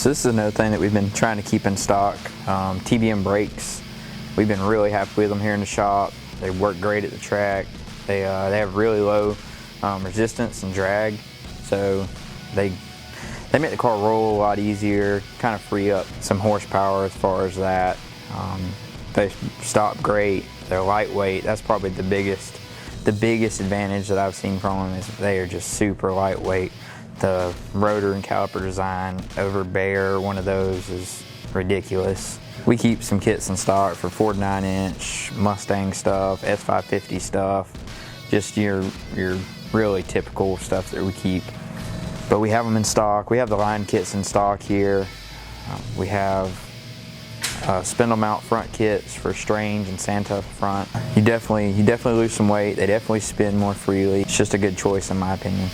So this is another thing that we've been trying to keep in stock. TBM Brakes. We've been really happy with them here in the shop. They work great at the track. They have really low resistance and drag, so they make the car roll a lot easier, kind of free up some horsepower as far as that. They stop great. They're lightweight. That's probably the biggest advantage that I've seen from them is they are just super lightweight. The rotor and caliper design over Bear, one of those, is ridiculous. We keep some kits in stock for 4 to 9 inch Mustang stuff, S550 stuff, just your really typical stuff that we keep. But we have them in stock. We have the line kits in stock here. We have spindle mount front kits for Strange and Santa front. You definitely lose some weight. They definitely spin more freely. It's just a good choice in my opinion.